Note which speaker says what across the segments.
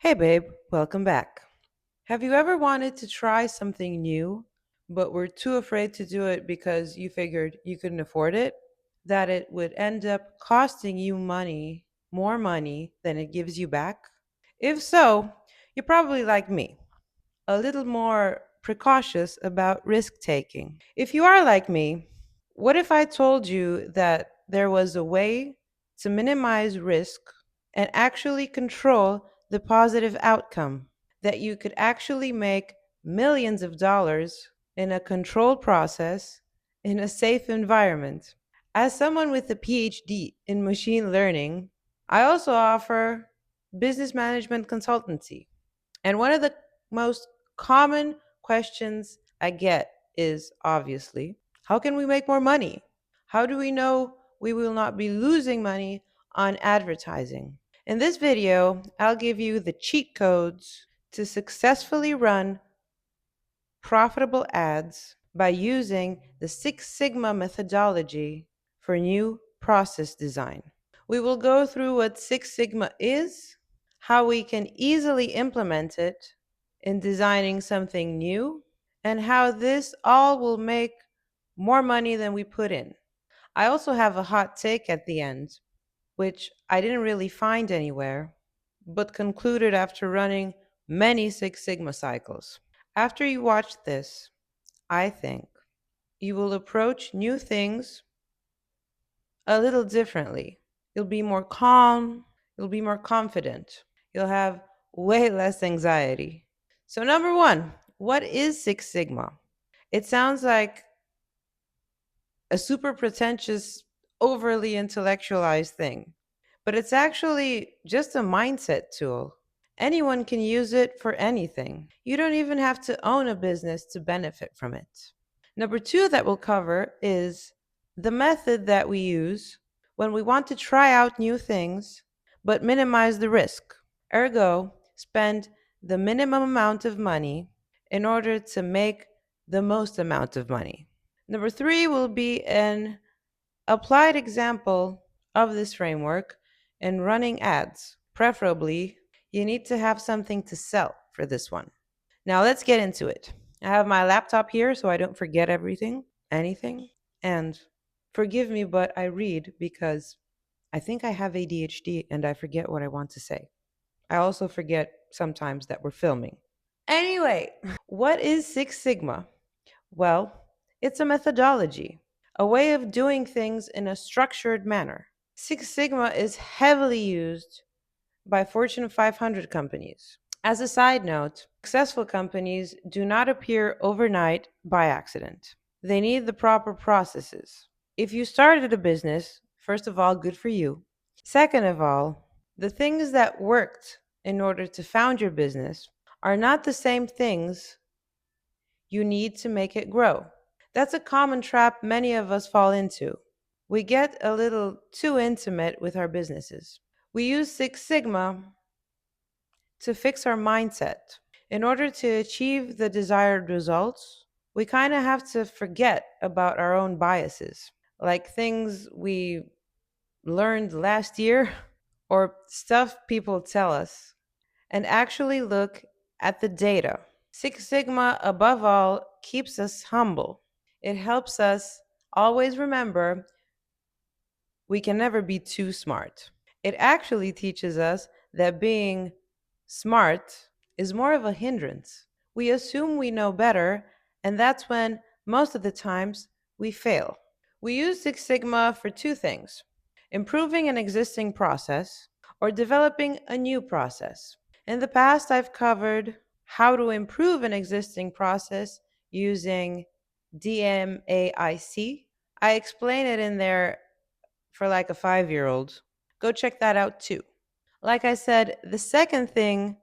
Speaker 1: Hey babe, welcome back. Have you ever wanted to try something new, but were too afraid to do it because you figured you couldn't afford it? That it would end up costing you money, more money than it gives you back? If so, you're probably like me, a little more precautious about risk taking. If you are like me, what if I told you that there was a way to minimize risk and actually control the positive outcome? That you could actually make millions of dollars in a controlled process in a safe environment. As someone with a PhD in machine learning, I also offer business management consultancy. And one of the most common questions I get is obviously, how can we make more money? How do we know we will not be losing money on advertising? In this video, I'll give you the cheat codes to successfully run profitable ads by using the Six Sigma methodology for new process design. We will go through what Six Sigma is, how we can easily implement it in designing something new, and how this all will make more money than we put in. I also have a hot take at the end, which I didn't really find anywhere, but concluded after running many Six Sigma cycles. After you watch this, I think you will approach new things a little differently. You'll be more calm, you'll be more confident, you'll have way less anxiety. So, number one, what is Six Sigma? It sounds like a super pretentious, overly intellectualized thing, but it's actually just a mindset tool. Anyone can use it for anything. You don't even have to own a business to benefit from it. Number two, that we'll cover is the method that we use when we want to try out new things but minimize the risk. Ergo, spend the minimum amount of money in order to make the most amount of money. Number three will be an applied example of this framework in running ads. Preferably, you need to have something to sell for this one. Now let's get into it. I have my laptop here so I don't forget anything. And forgive me, but I read because I think I have ADHD and I forget what I want to say. I also forget sometimes that we're filming. Anyway, what is Six Sigma? Well, it's a methodology, a way of doing things in a structured manner. Six Sigma is heavily used by Fortune 500 companies. As a side note, successful companies do not appear overnight by accident. They need the proper processes. If you started a business, first of all, good for you. Second of all, the things that worked in order to found your business are not the same things you need to make it grow. That's a common trap many of us fall into. We get a little too intimate with our businesses. We use Six Sigma to fix our mindset. In order to achieve the desired results, we kind of have to forget about our own biases, like things we learned last year or stuff people tell us, and actually look at the data. Six Sigma, above all, keeps us humble. It helps us always remember we can never be too smart. It actually teaches us that being smart is more of a hindrance. We assume we know better, and that's when most of the times we fail. We use Six Sigma for two things: improving an existing process or developing a new process. In the past, I've covered how to improve an existing process using DMAIC. I explain it in there for like a 5-year-old. Go check that out too. Like I said, the second thing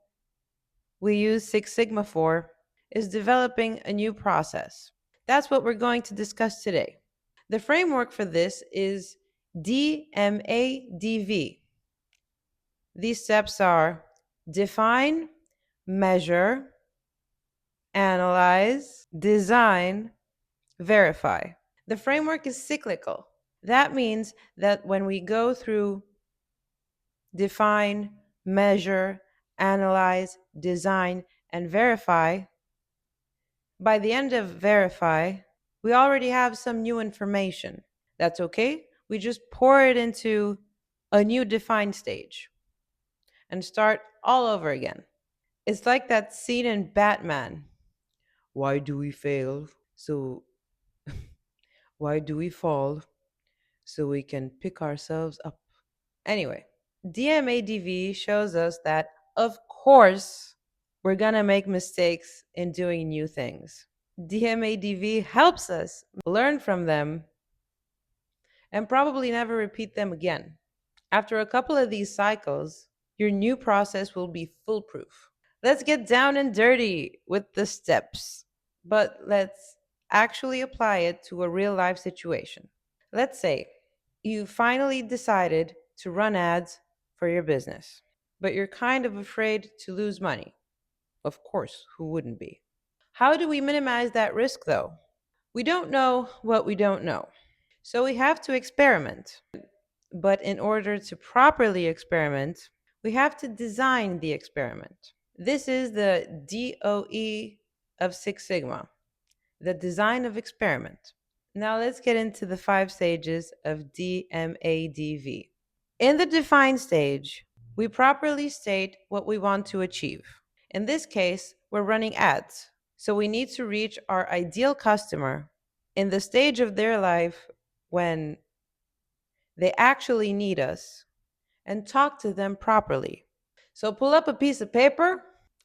Speaker 1: we use Six Sigma for is developing a new process. That's what we're going to discuss today. The framework for this is DMADV. These steps are define, measure, analyze, design, verify. The framework is cyclical. That means that when we go through define, measure, analyze, design, and verify. By the end of verify, we already have some new information. That's okay. We just pour it into a new defined stage and start all over again. It's like that scene in Batman. Why do we fail? So, why do we fall? So we can pick ourselves up. Anyway, DMADV shows us that, of course, we're gonna make mistakes in doing new things. DMADV helps us learn from them and probably never repeat them again. After a couple of these cycles, your new process will be foolproof. Let's get down and dirty with the steps, but let's actually apply it to a real life situation. Let's say you finally decided to run ads for your business, but you're kind of afraid to lose money. Of course, who wouldn't be? How do we minimize that risk though? We don't know what we don't know. So we have to experiment. But in order to properly experiment, we have to design the experiment. This is the DOE of Six Sigma, the design of experiment. Now let's get into the 5 stages of DMADV. In the define stage, we properly state what we want to achieve. In this case, we're running ads, so we need to reach our ideal customer in the stage of their life when they actually need us and talk to them properly. So pull up a piece of paper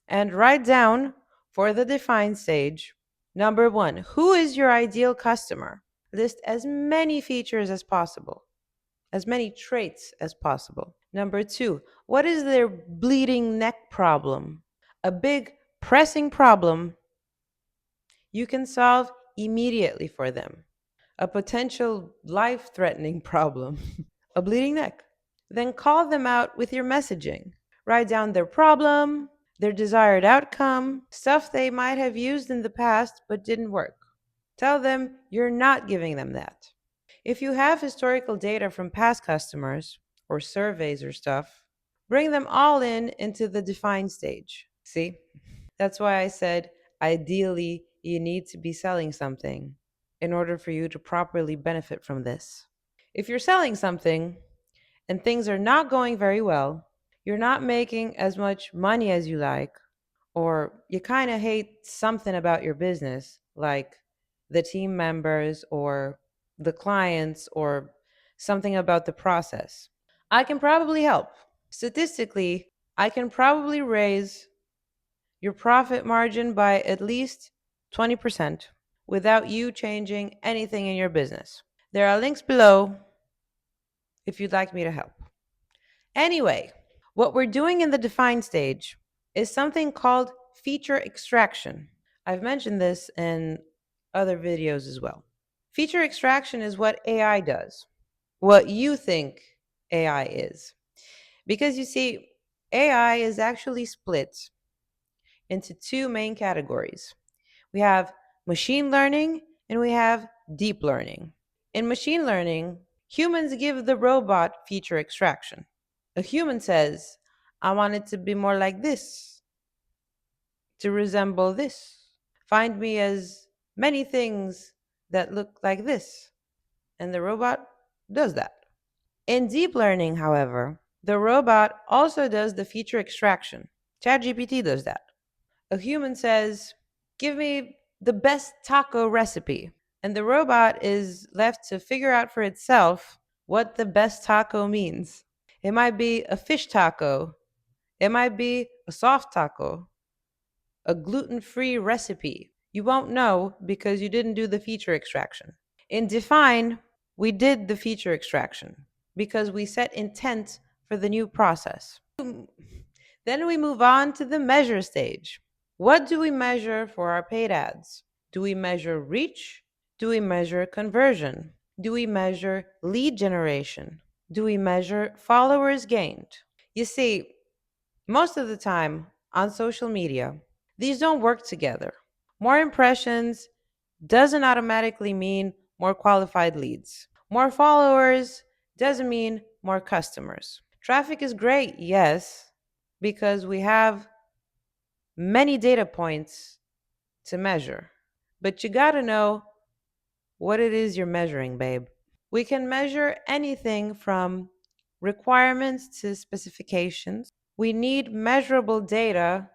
Speaker 1: and write down for the define stage. Number 1, who is your ideal customer? List as many features as possible, as many traits as possible. Number 2, what is their bleeding neck problem? A big pressing problem you can solve immediately for them. A potential life threatening problem, a bleeding neck. Then call them out with your messaging. Write down their problem, their desired outcome, stuff they might have used in the past but didn't work. Tell them you're not giving them that. If you have historical data from past customers or surveys or stuff, bring them all into the define stage. See? That's why I said ideally you need to be selling something in order for you to properly benefit from this. If you're selling something and things are not going very well, you're not making as much money as you like, or you kind of hate something about your business, like the team members or the clients or something about the process, I can probably help. Statistically, I can probably raise your profit margin by at least 20% without you changing anything in your business. There are links below if you'd like me to help. Anyway, what we're doing in the define stage is something called feature extraction. I've mentioned this in other videos as well. Feature extraction is what AI does, what you think AI is. Because you see, AI is actually split into 2 main categories. We have machine learning and we have deep learning. In machine learning, humans give the robot feature extraction. A human says, I want it to be more like this, to resemble this. Find me as many things that look like this. And the robot does that. In deep learning, however, the robot also does the feature extraction. ChatGPT does that. A human says, give me the best taco recipe. And the robot is left to figure out for itself what the best taco means. It might be a fish taco. It might be a soft taco, a gluten-free recipe. You won't know because you didn't do the feature extraction. In define, we did the feature extraction because we set intent for the new process. Then we move on to the measure stage. What do we measure for our paid ads? Do we measure reach? Do we measure conversion? Do we measure lead generation? Do we measure followers gained? You see, most of the time on social media, these don't work together. More impressions doesn't automatically mean more qualified leads. More followers doesn't mean more customers. Traffic is great, yes, because we have many data points to measure. But you gotta know what it is you're measuring, babe. We can measure anything from requirements to specifications. We need measurable data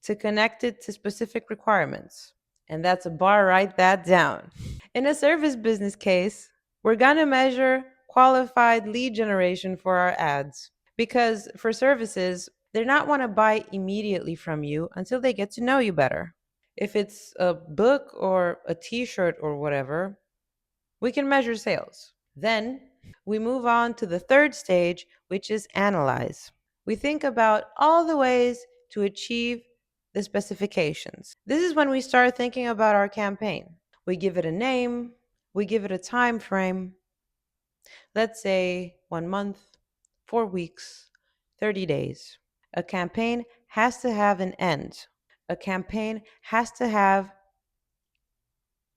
Speaker 1: to connect it to specific requirements. And that's a bar, write that down. In a service business case, we're gonna measure qualified lead generation for our ads. Because for services, they're not want to buy immediately from you until they get to know you better. If it's a book or a t shirt or whatever, we can measure sales. Then we move on to the third stage, which is analyze. We think about all the ways to achieve the specifications. This is when we start thinking about our campaign. We give it a name, we give it a time frame. Let's say 1 month, 4 weeks, 30 days. A campaign has to have an end. A campaign has to have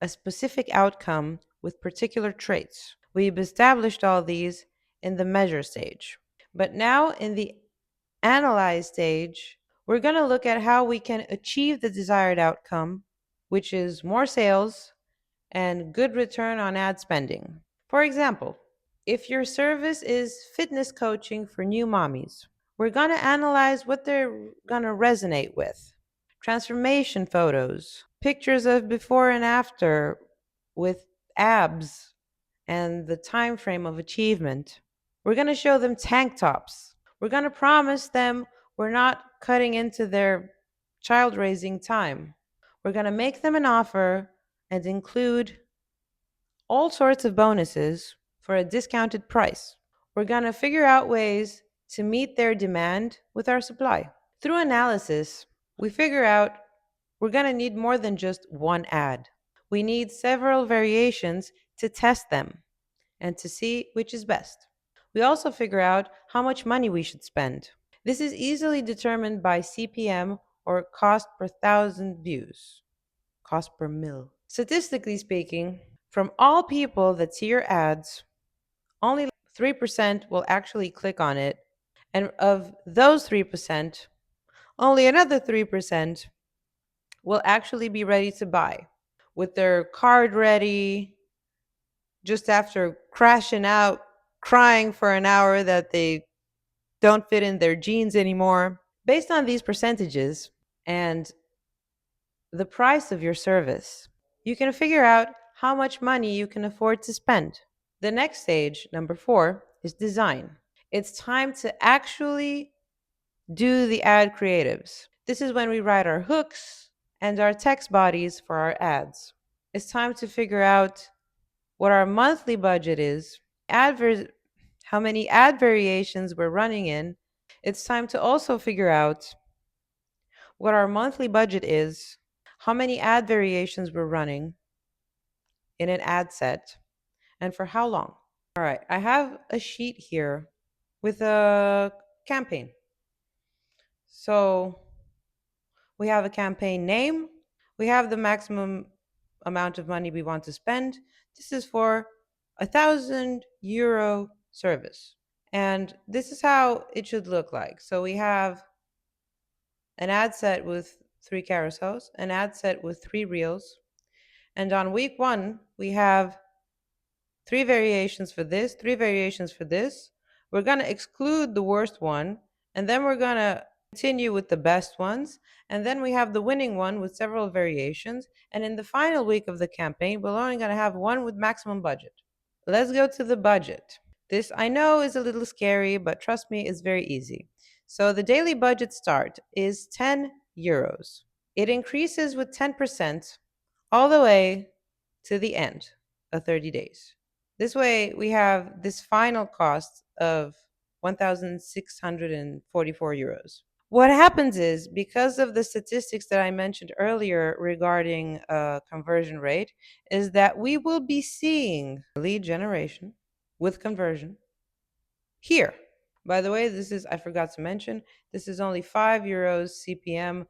Speaker 1: a specific outcome with particular traits. We've established all these in the measure stage. But now in the analyze stage, we're going to look at how we can achieve the desired outcome, which is more sales and good return on ad spending. For example, if your service is fitness coaching for new mommies, we're going to analyze what they're going to resonate with. Transformation photos, pictures of before and after with abs and the time frame of achievement. We're going to show them tank tops. We're going to promise them we're not cutting into their child raising time. We're going to make them an offer and include all sorts of bonuses for a discounted price. We're going to figure out ways to meet their demand with our supply. Through analysis, we figure out we're going to need more than just one ad. We need several variations to test them and to see which is best. We also figure out how much money we should spend. This is easily determined by CPM, or cost per thousand views, cost per mil. Statistically speaking, from all people that see your ads, only 3% will actually click on it. And of those 3%, only another 3% will actually be ready to buy with their card ready just after crashing out, crying for an hour that they don't fit in their jeans anymore. Based on these percentages and the price of your service, you can figure out how much money you can afford to spend. The next stage, number 4, is design. It's time to actually do the ad creatives. This is when we write our hooks and our text bodies for our ads. It's time to figure out what our monthly budget is, how many ad variations we're running in. It's time to also figure out what our monthly budget is, how many ad variations we're running in an ad set, and for how long. All right, I have a sheet here with a campaign. So we have a campaign name, we have the maximum amount of money we want to spend. This is for €1,000 service. And this is how it should look like. So we have an ad set with 3 carousels, an ad set with 3 reels. And on week 1, we have 3 variations for this, 3 variations for this. We're going to exclude the worst one, and then we're going to continue with the best ones. And then we have the winning one with several variations. And in the final week of the campaign, we're only going to have one with maximum budget. Let's go to the budget. This I know is a little scary, but trust me, it's very easy. So the daily budget start is €10. It increases with 10% all the way to the end of 30 days. This way, we have this final cost of €1,644. What happens is, because of the statistics that I mentioned earlier regarding conversion rate, is that we will be seeing lead generation with conversion here. By the way, I forgot to mention, this is only €5 CPM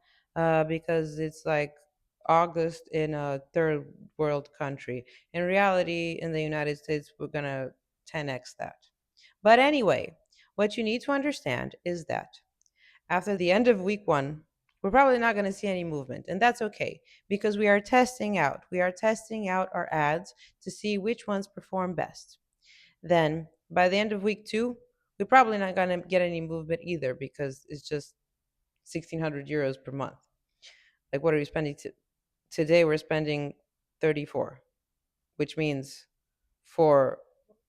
Speaker 1: because it's like August in a third world country. In reality, in the United States, we're going to 10x that. But anyway, what you need to understand is that After the end of week one, we're probably not going to see any movement. And that's okay because we are testing out. We are testing out our ads to see which ones perform best. Then by the end of week two, we're probably not going to get any movement either because it's just 1,600 euros per month. Like, what are we spending today? We're spending 34, which means for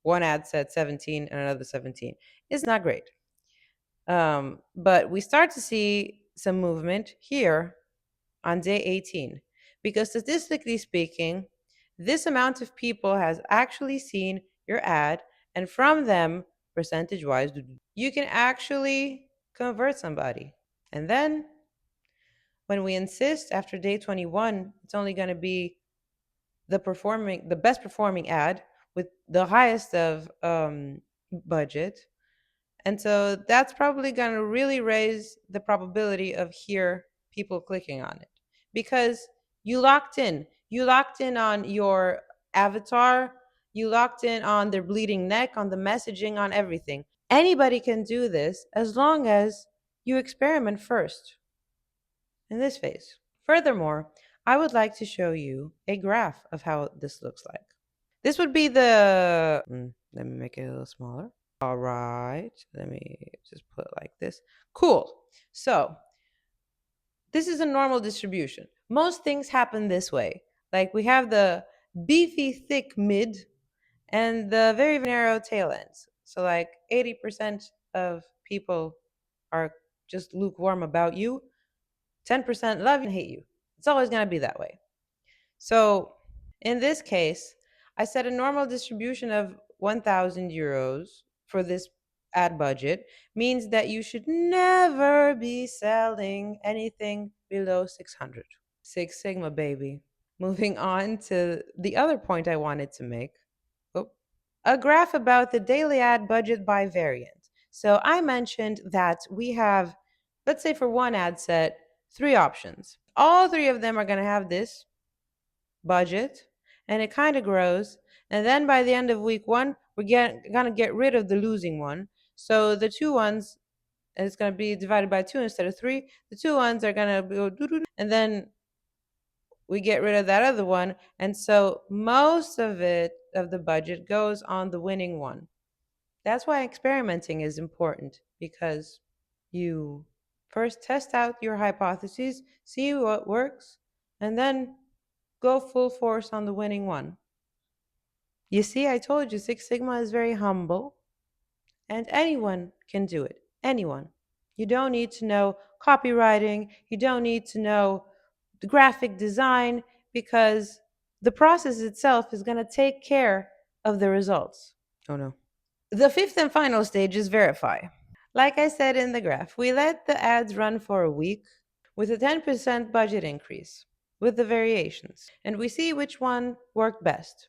Speaker 1: one ad set 17 and another 17. It's not great. But we start to see some movement here on day 18 because statistically speaking, this amount of people has actually seen your ad, and from them, percentage wise, you can actually convert somebody. And then when we insist after day 21, it's only going to be the best performing ad with the highest of budget. And so that's probably going to really raise the probability of here people clicking on it because you locked in on your avatar, you locked in on their bleeding neck, on the messaging, on everything. Anybody can do this as long as you experiment first in this phase. Furthermore, I would like to show you a graph of how this looks like. This would be let me make it a little smaller. All right, let me just put it like this. Cool. So this is a normal distribution. Most things happen this way. Like we have the beefy, thick mid and the very narrow tail ends. So like 80% of people are just lukewarm about you, 10% love you and hate you. It's always going to be that way. So in this case, I set a normal distribution of 1,000 euros for this ad budget, means that you should never be selling anything below 600. Six Sigma, baby. Moving on to the other point I wanted to make. Oh, a graph about the daily ad budget by variant. So I mentioned that we have, let's say for one ad set, three options. All three of them are going to have this budget, and it kind of grows. And then by the end of week one, we're gonna get rid of the losing one. So the two ones, and it's gonna be divided by two instead of three. The two ones are gonna go and then we get rid of that other one. And so most of the budget goes on the winning one. That's why experimenting is important because you first test out your hypotheses, see what works, and then go full force on the winning one. You see, I told you Six Sigma is very humble and anyone can do it. Anyone. You don't need to know copywriting, you don't need to know the graphic design because the process itself is going to take care of the results. Oh no. The fifth and final stage is verify. Like I said in the graph, we let the ads run for a week with a 10% budget increase with the variations, and we see which one worked best.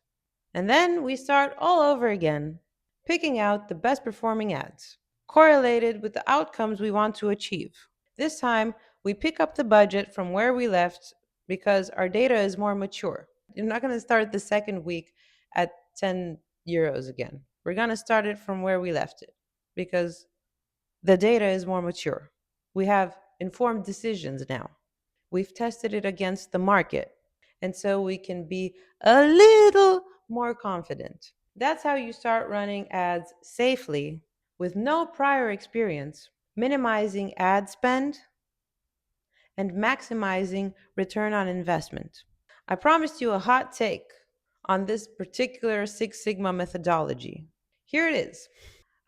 Speaker 1: And then we start all over again, picking out the best performing ads, correlated with the outcomes we want to achieve. This time, we pick up the budget from where we left because our data is more mature. You're not going to start the second week at 10 euros again. We're going to start it from where we left it because the data is more mature. We have informed decisions now. We've tested it against the market. And so we can be a little more confident. That's how you start running ads safely with no prior experience, minimizing ad spend and maximizing return on investment. I promised you a hot take on this particular Six Sigma methodology. Here it is.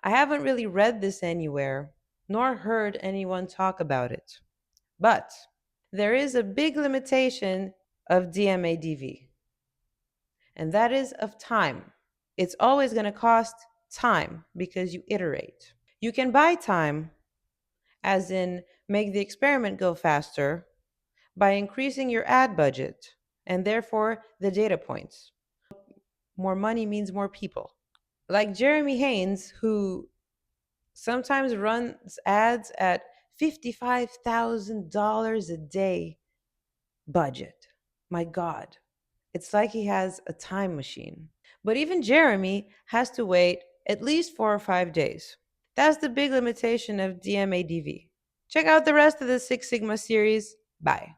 Speaker 1: I haven't really read this anywhere, nor heard anyone talk about it. But there is a big limitation of DMADV, and that is of time. It's always going to cost time because you iterate. You can buy time, as in make the experiment go faster, by increasing your ad budget and therefore the data points. More money means more people. Like Jeremy Haynes, who sometimes runs ads at $55,000 a day budget. My God, it's like he has a time machine. But even Jeremy has to wait at least 4 or 5 days. That's the big limitation of DMADV. Check out the rest of the Six Sigma series. Bye.